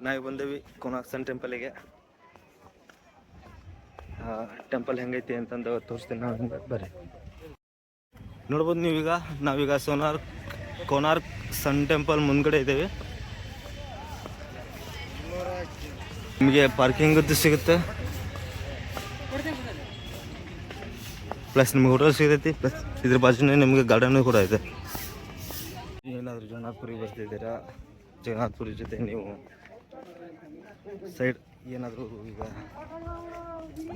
ನಾವು ಬಂದೇವಿ ಕೋನಾರ್ಕ್ ಸನ್ ಟೆಂಪಲಿಗೆ. ಟೆಂಪಲ್ ಹೆಂಗೈತಿ ಅಂತಂದು ತೋರಿಸ್ತೀನಿ ನಾವು. ಬರ್ರಿ ನೋಡ್ಬೋದು ನಾವೀಗ ಕೋನಾರ್ಕ್ ಸನ್ ಟೆಂಪಲ್ ಮುಂದ್ಗಡೆ ಇದ್ದೇವೆ. ನಿಮಗೆ ಪಾರ್ಕಿಂಗ್ ಸಿಗುತ್ತೆ, ಪ್ಲಸ್ ನಿಮ್ಗೆ ಹೋಟೆಲ್ ಸಿಗತೈತಿ, ಪ್ಲಸ್ ಇದ್ರ ಬಾಜುನೇ ನಿಮಗೆ ಗಾರ್ಡನ್ ಕೂಡ ಇದೆ. ಏನಾದರೂ ಜಗನ್ನಾಥ್ಪುರಿಗೆ ಬರ್ತಿದ್ದೀರಾ, ಜಗನ್ನಾಥ್ಪುರಿ ಜೊತೆ ನೀವು ಸೈಡ್ ಏನಾದರೂ ಈಗ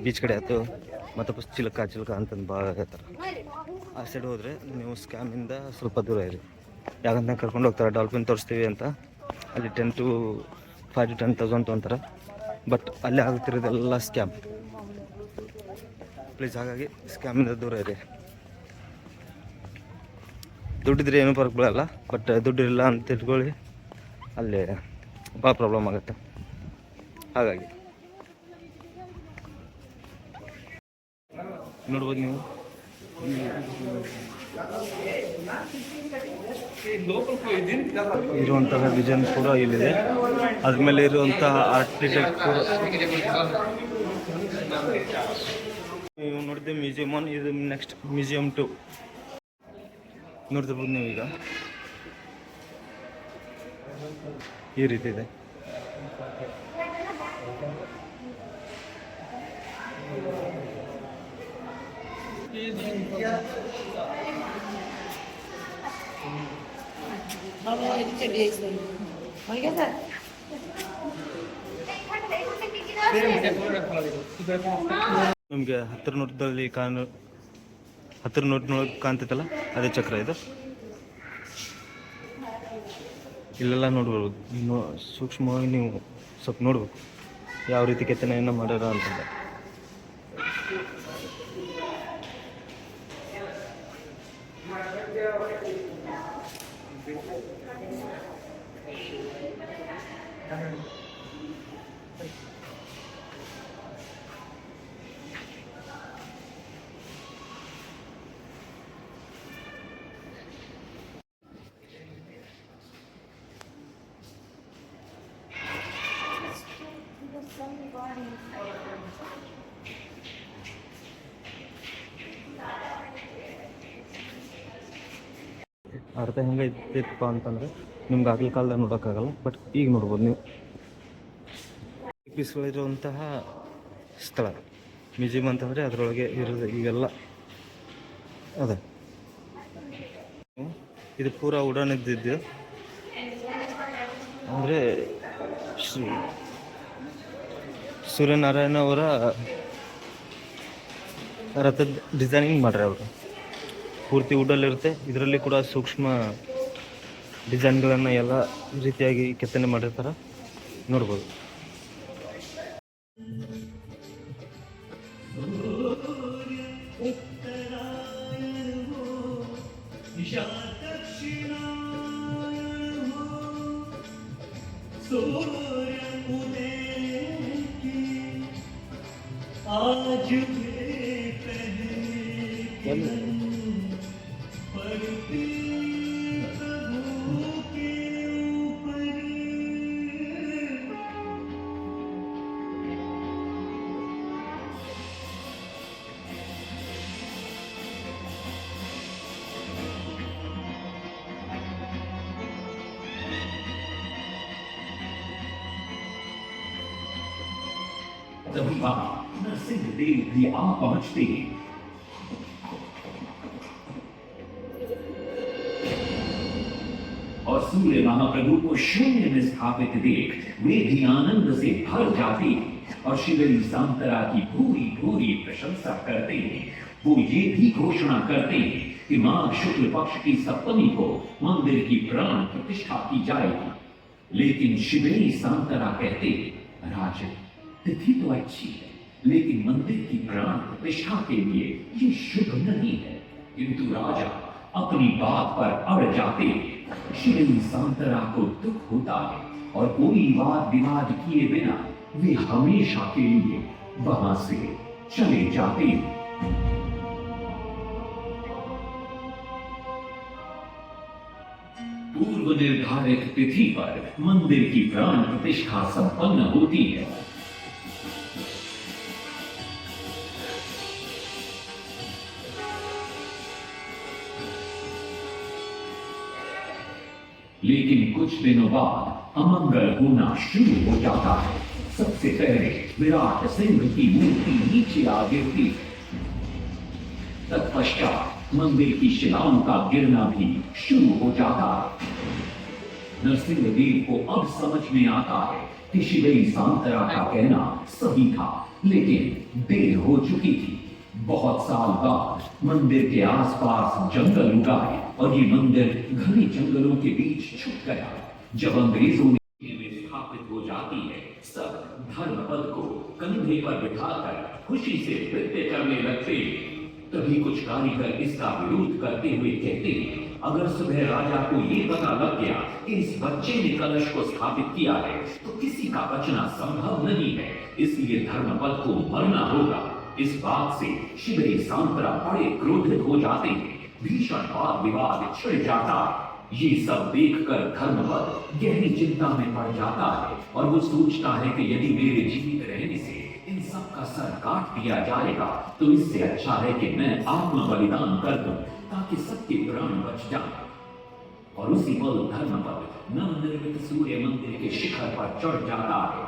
ಬೀಚ್ ಕಡೆ ಆಯ್ತು ಮತ್ತು ಚಿಲಕ ಅಂತಂದು ಭಾಳ ಹೇಳ್ತಾರೆ. ಆ ಸೈಡ್ ಹೋದರೆ ನೀವು ಸ್ಕ್ಯಾಮಿಂದ ಸ್ವಲ್ಪ ದೂರ ಇರಿ. ಯಾಕಂತ ಕರ್ಕೊಂಡು ಹೋಗ್ತಾರೆ, ಡಾಲ್ಫಿನ್ ತೋರಿಸ್ತೀವಿ ಅಂತ. ಅಲ್ಲಿ 5 to 10,000 ತೊಗೊತಾರೆ. ಬಟ್ ಅಲ್ಲಿ ಆಗುತ್ತಿರೋದೆಲ್ಲ ಸ್ಕ್ಯಾಮ್. ಪ್ಲೀಸ್ ಹಾಗಾಗಿ ಸ್ಕ್ಯಾಮಿಂದ ದೂರ ಇರಿ. ದುಡ್ಡಿದ್ರೆ ಏನೂ ಫರ್ಕ್ ಬೀಳಲ್ಲ, ಬಟ್ ದುಡ್ಡಿಲ್ಲ ಅಂತ ಇಟ್ಕೊಳ್ಳಿ, ಅಲ್ಲಿ ಭಾಳ ಪ್ರಾಬ್ಲಮ್ ಆಗುತ್ತೆ. ಹಾಗಾಗಿ ನೋಡ್ಬೋದು ನೀವು ಇರುವಂತಹ ಡಿಸೈನ್ ಕೂಡ ಇಲ್ಲಿದೆ. ಅದ್ರ ಮೇಲೆ ಇರುವಂತಹ ಆರ್ಕಿಟೆಕ್ಟ್ ನೀವು ನೋಡಿದ್ದೆ ಮ್ಯೂಸಿಯಂ 1, ಇದು ನೆಕ್ಸ್ಟ್ ಮ್ಯೂಸಿಯಂ 2 ನೋಡ್ತಿರ್ಬೋದು ನೀವು. ಈಗ ಈ ರೀತಿ ಇದೆ. ನಿಮಗೆ ಹತ್ತಿರ ನೋಟಿನೊಳಗೆ ಕಾಣ್ತೈತಲ್ಲ, ಅದೇ ಚಕ್ರ ಇದು. ಇಲ್ಲೆಲ್ಲ ನೋಡ್ಬೋದು, ಸೂಕ್ಷ್ಮವಾಗಿ ನೀವು ಸ್ವಲ್ಪ ನೋಡ್ಬೇಕು ಯಾವ ರೀತಿ ಕೆತ್ತನೆಯನ್ನು ಮಾಡ್ಯಾರ ಅಂತಂದ್ರೆ. ಅರ್ಥ ಹೆಂಗೈತಿಪ್ಪ ಅಂತಂದರೆ ನಿಮ್ಗೆ ಆಗಿನ ಕಾಲದಾಗ ನೋಡೋಕ್ಕಾಗಲ್ಲ, ಬಟ್ ಈಗ ನೋಡ್ಬೋದು ನೀವು. ಪೀಸ್ಗಳಿರುವಂತಹ ಸ್ಥಳ ಮ್ಯೂಸಿಯಂ ಅಂತಂದರೆ ಅದರೊಳಗೆ ಇರೋದು ಇವೆಲ್ಲ ಅದೇ. ಇದು ಪೂರಾ ಉಡಾನಿದ್ದು ಅಂದರೆ ಸೂರ್ಯನಾರಾಯಣ ಅವರ ರಥದ ಡಿಸೈನಿಂಗ್ ಮಾಡ್ರಿ ಅವರು. ಪೂರ್ತಿ ವುಡ್ಡಲ್ಲಿರುತ್ತೆ. ಇದರಲ್ಲಿ ಕೂಡ ಸೂಕ್ಷ್ಮ ಡಿಸೈನ್ಗಳನ್ನು ಎಲ್ಲ ರೀತಿಯಾಗಿ ಕೆತ್ತನೆ ಮಾಡಿರ್ತಾರೆ, ನೋಡ್ಬೋದು. तभी वहां नरसिंह देव भी आ पहुंचते हैं। और सूर्य महाप्रभु को शून्य में स्थापित देख वे भी आनंद से भर जाते हैं और शिवरी सांतरा की पूरी पूरी प्रशंसा करते हैं। वो ये भी घोषणा करते हैं कि माघ शुक्ल पक्ष की सप्तमी को मंदिर की प्राण प्रतिष्ठा की जाएगी। लेकिन शिवरी सांतरा कहते, राजन तिथि तो अच्छी है, लेकिन मंदिर की प्राण प्रतिष्ठा के लिए ये शुभ नहीं है। किंतु राजा अपनी बात पर अड़ जाते। श्री सांतरा को दुख होता है और कोई वाद विवाद किए बिना वे हमेशा के लिए वहां से चले जाते। पूर्व निर्धारित तिथि पर मंदिर की प्राण प्रतिष्ठा संपन्न होती है। लेकिन कुछ दिनों बाद अमंगल होना शुरू हो जाता है। सबसे पहले विराट सिंह की मूर्ति नीचे आ गिरती है। तत्पश्चात मंदिर की शिलाओं का गिरना भी शुरू हो जाता है। नरसिंह देव को अब समझ में आता है कि शिवई सांतरा का कहना सही था, लेकिन देर हो चुकी थी। बहुत साल बाद मंदिर के आसपास जंगल उगाए और ये मंदिर घने जंगलों के बीच छुप गया। जब अंग्रेजों में स्थापित हो जाती है, सब धर्मपद को कंधे पर बिठाकर खुशी से नृत्य करने लगते हैं। तभी कुछ कारीगर इसका विरोध करते हुए कहते हैं, अगर सुबह राजा को ये पता लग गया कि इस बच्चे ने कलश को स्थापित किया है, तो किसी का बचना संभव नहीं है, इसलिए धर्मपद को मरना होगा। इस बात से शिवई सांतरा बड़े क्रोधित हो जाते हैं। भीषण वाद विवाद छिड़ जाता है। ये सब देखकर धर्मपद गहरी चिंता में पड़ जाता है और वो सोचता है कि यदि मेरे जीवित रहने से इन सब का सर काट दिया जाएगा, तो इससे अच्छा है कि मैं आत्म बलिदान कर दूं ताकि सबके प्राण बच जाएं। और उसी पल धर्मपद नवनिर्मित सूर्य मंदिर के शिखर पर चढ़ जाता है।